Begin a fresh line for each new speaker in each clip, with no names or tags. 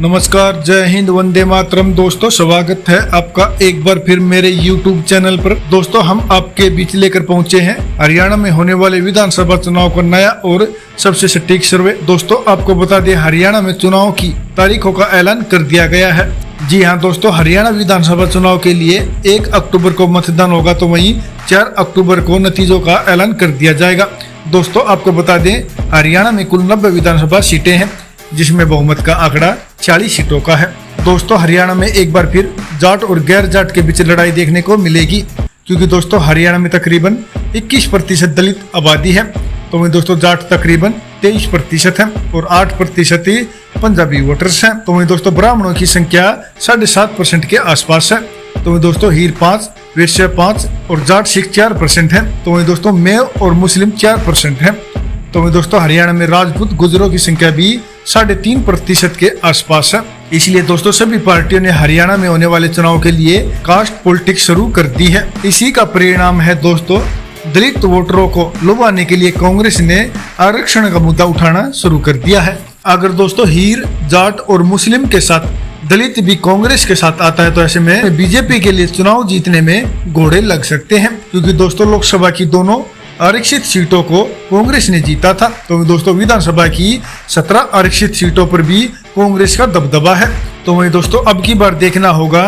नमस्कार, जय हिंद, वंदे मातरम। दोस्तों, स्वागत है आपका एक बार फिर मेरे YouTube चैनल पर। दोस्तों, हम आपके बीच लेकर पहुंचे हैं हरियाणा में होने वाले विधानसभा चुनाव का नया और सबसे सटीक सर्वे। दोस्तों, आपको बता दें, हरियाणा में चुनाव की तारीखों का ऐलान कर दिया गया है। जी हां दोस्तों, हरियाणा विधानसभा चुनाव के लिए 1 अक्टूबर को मतदान होगा, तो वहीं 4 अक्टूबर को नतीजों का ऐलान कर दिया जाएगा। दोस्तों, आपको बता दें, हरियाणा में कुल 90 विधानसभा सीटें हैं, जिसमें बहुमत का आंकड़ा 40 सीटों का है। दोस्तों, हरियाणा में एक बार फिर जाट और गैर जाट के बीच लड़ाई देखने को मिलेगी, क्योंकि दोस्तों हरियाणा में तकरीबन 21% दलित आबादी है, तो वहीं दोस्तों जाट तकरीबन 23% है और 8% ही पंजाबी वोटर्स हैं। तो वहीं दोस्तों ब्राह्मणों की संख्या 7.5% के आसपास है। तो वहीं दोस्तों हीर 5, वैश्य 5 और जाट सिख 4% है। तो वहीं दोस्तों मेव और मुस्लिम 4% है। तो वहीं दोस्तों हरियाणा में राजपूत गुजरों की संख्या भी 3.5% के आसपास है। इसलिए दोस्तों सभी पार्टियों ने हरियाणा में होने वाले चुनाव के लिए कास्ट पॉलिटिक्स शुरू कर दी है। इसी का परिणाम है दोस्तों, दलित वोटरों को लुभाने के लिए कांग्रेस ने आरक्षण का मुद्दा उठाना शुरू कर दिया है। अगर दोस्तों हीर, जाट और मुस्लिम के साथ दलित भी कांग्रेस के साथ आता है, तो ऐसे में बीजेपी के लिए चुनाव जीतने में घोड़े लग सकते हैं, क्योंकि दोस्तों लोकसभा की दोनों आरक्षित सीटों को कांग्रेस ने जीता था। तो दोस्तों विधानसभा की 17 आरक्षित सीटों पर भी कांग्रेस का दबदबा है। तो वहीं दोस्तों अब की बार देखना होगा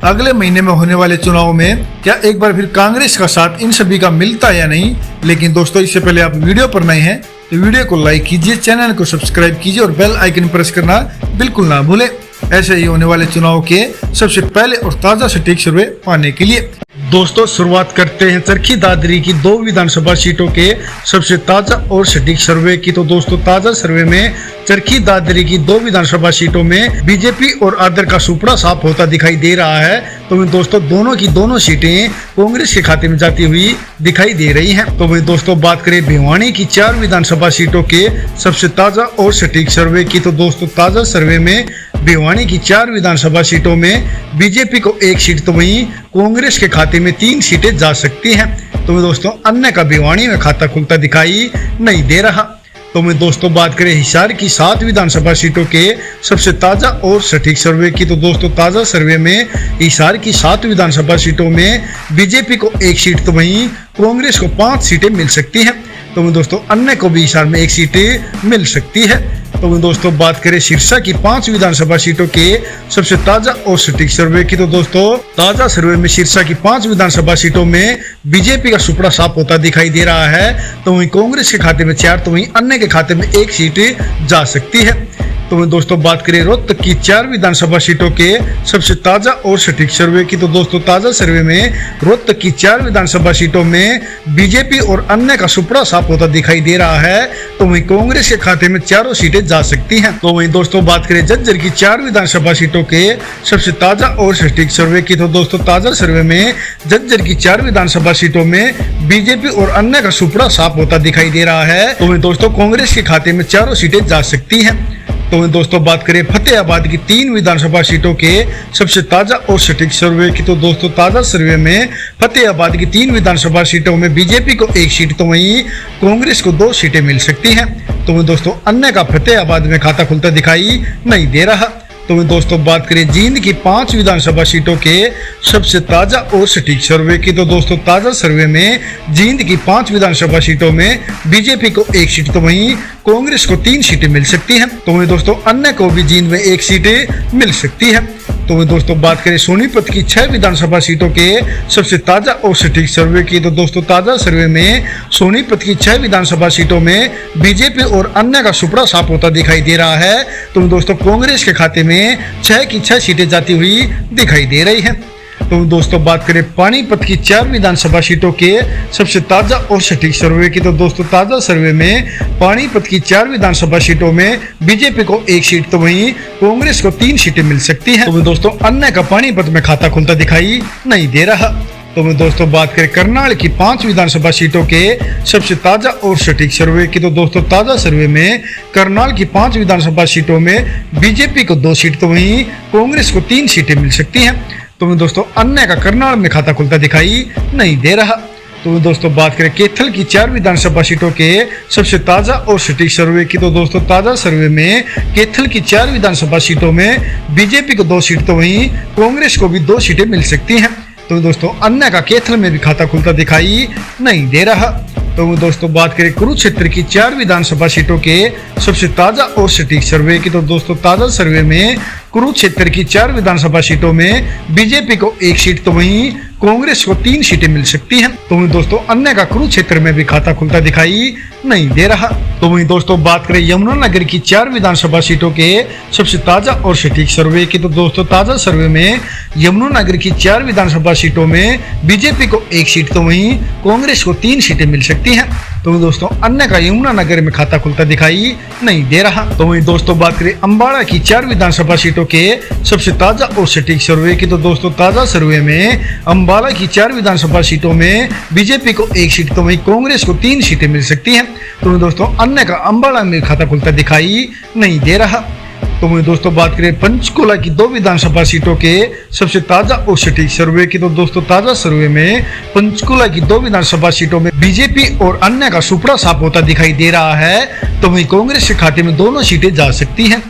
अगले महीने में होने वाले चुनाव में क्या एक बार फिर कांग्रेस का साथ इन सभी का मिलता है या नहीं। लेकिन दोस्तों इससे पहले आप वीडियो पर नए हैं तो वीडियो को लाइक कीजिए, चैनल को सब्सक्राइब कीजिए और बेल आइकन प्रेस करना बिल्कुल ना भूलें, ऐसे ही होने वाले चुनाव के सबसे पहले और ताजा सटीक सर्वे पाने के लिए। दोस्तों शुरुआत करते हैं चरखी दादरी की 2 विधानसभा सीटों के सबसे ताजा और सटीक सर्वे की। तो दोस्तों ताजा सर्वे में चरखी दादरी की 2 विधानसभा सीटों में बीजेपी और आदर का सुपड़ा साफ होता दिखाई दे रहा है। तो दोस्तों दोनों की दोनों सीटें कांग्रेस के खाते में जाती हुई दिखाई दे रही हैं। तो वही दोस्तों बात करें भिवानी की 4 विधानसभा सीटों के सबसे ताजा और सटीक सर्वे की। तो दोस्तों ताजा सर्वे में भिवानी की 4 विधानसभा सीटों में बीजेपी को 1 सीट, तो वहीं कांग्रेस के खाते में 3 सीटें जा सकती हैं। तो दोस्तों अन्य का भिवानी में खाता खुलता दिखाई नहीं दे रहा। तो मैं दोस्तों बात करें हिसार की 7 विधानसभा सीटों के सबसे ताजा और सटीक सर्वे की। तो दोस्तों ताजा सर्वे में हिसार की 7 विधानसभा सीटों में बीजेपी को 1 सीट, तो वहीं कांग्रेस को 5 सीटें मिल सकती हैं। तो मैं दोस्तों अन्य को भी हिसार में 1 सीट मिल सकती है। तो मैं दोस्तों बात करें सिरसा की 5 विधानसभा सीटों के सबसे ताजा और सटीक सर्वे की। तो दोस्तों ताजा सर्वे में सिरसा की 5 विधानसभा सीटों में बीजेपी का सुपड़ा साफ होता दिखाई दे रहा है। तो वहीं कांग्रेस के खाते में 4, तो वहीं अन्य के खाते में 1 सीट जा सकती है। तो मैं दोस्तों बात करें रोहतक की 4 विधानसभा सीटों के सबसे ताजा और सटीक सर्वे की। तो दोस्तों ताजा सर्वे में रोहतक की 4 विधानसभा सीटों में बीजेपी और अन्य का सुपड़ा साफ होता दिखाई दे रहा है। तो वहीं कांग्रेस के खाते में 4 सीटें जा सकती हैं। तो वहीं दोस्तों बात करें झज्जर की 4 विधानसभा सीटों के सबसे ताजा और सटीक सर्वे की। तो दोस्तों ताजा सर्वे में झज्जर की 4 विधानसभा सीटों में बीजेपी और अन्य का सुपड़ा साफ होता दिखाई दे रहा है। तो वहीं दोस्तों कांग्रेस के खाते में 4 सीटें जा सकती हैं। तो दोस्तों बात करें फतेहाबाद की 3 विधानसभा सीटों के सबसे ताजा और सटीक सर्वे की। तो दोस्तों ताजा सर्वे में फतेहाबाद की 3 विधानसभा सीटों में बीजेपी को 1 सीट, तो वहीं कांग्रेस को 2 सीटें मिल सकती हैं। तो दोस्तों अन्य का फतेहाबाद में खाता खुलता दिखाई नहीं दे रहा। तो दोस्तों बात करें जींद की 5 विधानसभा सीटों के सबसे ताजा और सटीक सर्वे की। तो दोस्तों ताजा सर्वे में जींद की 5 विधानसभा सीटों में बीजेपी को 1 सीट, तो वहीं कांग्रेस को 3 सीटें मिल सकती हैं। तो वहीं दोस्तों अन्य को भी जींद में 1 सीटें मिल सकती है। तो वहीं दोस्तों बात करें सोनीपत की 6 विधानसभा सीटों के सबसे ताजा और सटीक सर्वे की। तो दोस्तों ताजा सर्वे में सोनीपत की 6 विधानसभा सीटों में बीजेपी और अन्य का सुपड़ा साफ होता दिखाई दे रहा है। तो दोस्तों कांग्रेस के खाते में 6 की 6 सीटें जाती हुई दिखाई दे रही हैं। तो दोस्तों बात करें पानीपत की 4 विधानसभा सीटों के सबसे ताजा और सटीक सर्वे की। तो दोस्तों ताजा सर्वे में पानीपत की 4 विधानसभा सीटों में बीजेपी को 1 सीट, तो वहीं कांग्रेस को 3 सीटें मिल सकती हैं। तो दोस्तों अन्य का पानीपत में खाता खुलता दिखाई नहीं दे रहा। तो दोस्तों बात करें करनाल की 5 विधानसभा सीटों के सबसे ताजा और सटीक सर्वे की। तो दोस्तों ताजा सर्वे में करनाल की 5 विधानसभा सीटों में बीजेपी को 2 सीट, तो वहीं कांग्रेस को 3 सीटें मिल सकती हैं। तो दोस्तों अन्य का करनाल में खाता खुलता दिखाई नहीं दे रहा। तो दोस्तों बात करें कैथल की 4 विधानसभा सीटों के सबसे ताजा और सटीक सर्वे की, तो दोस्तों ताजा सर्वे में कैथल की 4 विधानसभा सीटों में बीजेपी को 2 सीट तो वहीं कांग्रेस को भी 2 सीटें मिल सकती हैं। तो दोस्तों अन्य का कैथल में भी खाता खुलता दिखाई नहीं दे रहा। तो दोस्तों बात करें कुरुक्षेत्र की 4 विधानसभा सीटों के सबसे ताजा और सटीक सर्वे की, तो दोस्तों ताजा सर्वे में कुरुक्षेत्र की 4 विधानसभा सीटों में बीजेपी को 1 सीट तो वहीं कांग्रेस को 3 सीटें मिल सकती हैं। तो वहीं दोस्तों अन्य का कुरुक्षेत्र में भी खाता खुलता दिखाई नहीं दे रहा। तो वहीं दोस्तों बात करें यमुनानगर की 4 विधानसभा सीटों के सबसे ताजा और सटीक सर्वे की, तो दोस्तों ताजा सर्वे में यमुनानगर की 4 विधानसभा सीटों में बीजेपी को 1 सीट तो वहीं कांग्रेस को 3 सीटें मिल सकती हैं। तो दोस्तों अन्य का यमुनानगर में खाता खुलता दिखाई नहीं दे रहा। तो वहीं दोस्तों बात करें अम्बाड़ा की 4 विधानसभा सीटों के सबसे ताजा और सटीक सर्वे की, तो दोस्तों ताजा सर्वे में अम्बाड़ा की 4 विधानसभा सीटों में बीजेपी को 1 सीट तो वहीं कांग्रेस को 3 सीटें मिल सकती हैं। तो दोस्तों अन्य का अम्बाड़ा में खाता खुलता दिखाई नहीं दे रहा। तो वहीं दोस्तों बात करें पंचकुला की 2 विधानसभा सीटों के सबसे ताजा और सटीक सर्वे की, तो दोस्तों ताजा सर्वे में पंचकुला की 2 विधानसभा सीटों में बीजेपी और अन्य का सुपड़ा साफ होता दिखाई दे रहा है। तो वहीं कांग्रेस के खाते में दोनों सीटें जा सकती हैं।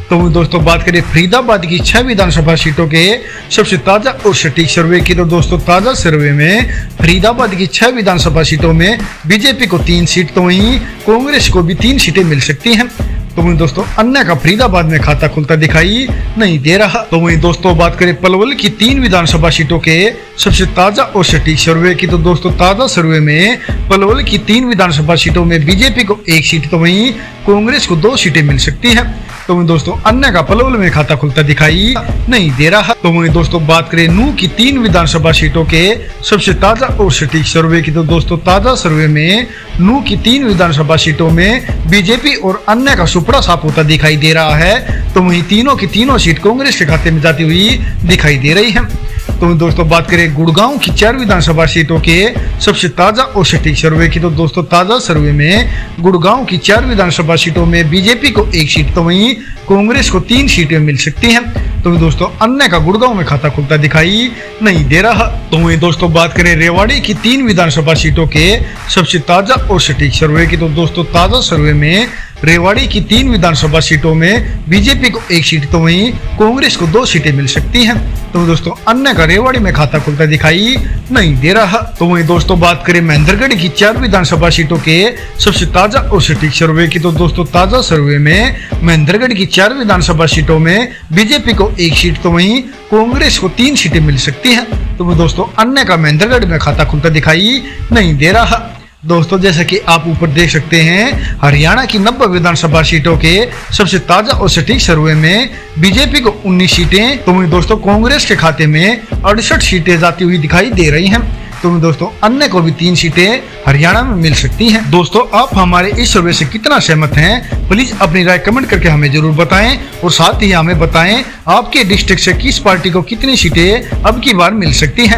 तो वहीं दोस्तों बात करें फरीदाबाद की 6 विधानसभा सीटों के सबसे ताजा और सटीक सर्वे की, तो दोस्तों ताजा सर्वे में फरीदाबाद की 6 विधानसभा सीटों में बीजेपी को 3 सीट तो वहीं कांग्रेस को भी 3 सीटें मिल सकती हैं। तो वहीं दोस्तों अन्य का फरीदाबाद में खाता खुलता दिखाई नहीं दे रहा। तो वहीं दोस्तों बात करें पलवल की 3 विधानसभा सीटों के सबसे ताजा और सटीक सर्वे की, तो दोस्तों ताजा सर्वे में पलवल की 3 विधानसभा सीटों में बीजेपी को 1 सीट तो वहीं कांग्रेस को 2 सीटें मिल सकती हैं। तो वहीं दोस्तों अन्य का पलवल में खाता खुलता दिखाई नहीं दे रहा। तो वहीं दोस्तों बात करें नूह की 3 विधानसभा सीटों के सबसे ताजा और सटीक सर्वे की, तो दोस्तों ताजा सर्वे में नूह की 3 विधानसभा सीटों में बीजेपी और अन्य का सुपड़ा साफ होता दिखाई दे रहा है। तो वहीं तीनों की तीनों सीट कांग्रेस के खाते में जाती हुई दिखाई दे रही है। तो दोस्तों बात करें गुड़गांव की 4 विधानसभा सीटों के सबसे ताजा और सटीक सर्वे की, तो दोस्तों ताजा सर्वे में गुड़गांव की 4 विधानसभा सीटों में बीजेपी को 1 सीट तो वहीं कांग्रेस को 3 सीटें मिल सकती हैं। तो दोस्तों अन्य का गुड़गांव में खाता खुलता दिखाई नहीं दे रहा। तो वहीं दोस्तों बात करें रेवाड़ी की 3 विधानसभा सीटों के सबसे ताजा और सटीक सर्वे की, तो दोस्तों ताजा सर्वे में रेवाड़ी की 3 विधानसभा सीटों में बीजेपी को 1 सीट तो वहीं कांग्रेस को 2 सीटें मिल सकती हैं। तो दोस्तों अन्य का रेवाड़ी में खाता खुलता दिखाई नहीं दे रहा। तो वहीं दोस्तों बात करें महेंद्रगढ़ की 4 विधानसभा सीटों के सबसे ताजा और सटीक सर्वे की, तो दोस्तों ताजा सर्वे में महेंद्रगढ़ की 4 विधानसभा सीटों में बीजेपी को 1 सीट तो वहीं कांग्रेस को 3 सीटें मिल सकती हैं। तो दोस्तों अन्य का महेंद्रगढ़ में खाता खुलता दिखाई नहीं दे रहा। दोस्तों जैसा कि आप ऊपर देख सकते हैं हरियाणा की 90 विधानसभा सीटों के सबसे ताजा और सटीक सर्वे में बीजेपी को 19 सीटें तो वहीं दोस्तों कांग्रेस के खाते में 68 सीटें जाती हुई दिखाई दे रही हैं। तो दोस्तों अन्य को भी 3 सीटें हरियाणा में मिल सकती हैं। दोस्तों आप हमारे इस सर्वे से कितना सहमत हैं प्लीज अपनी राय कमेंट करके हमें जरूर बताएं और साथ ही हमें बताएं आपके डिस्ट्रिक्ट से किस पार्टी को कितनी सीटें अब की बार मिल सकती हैं।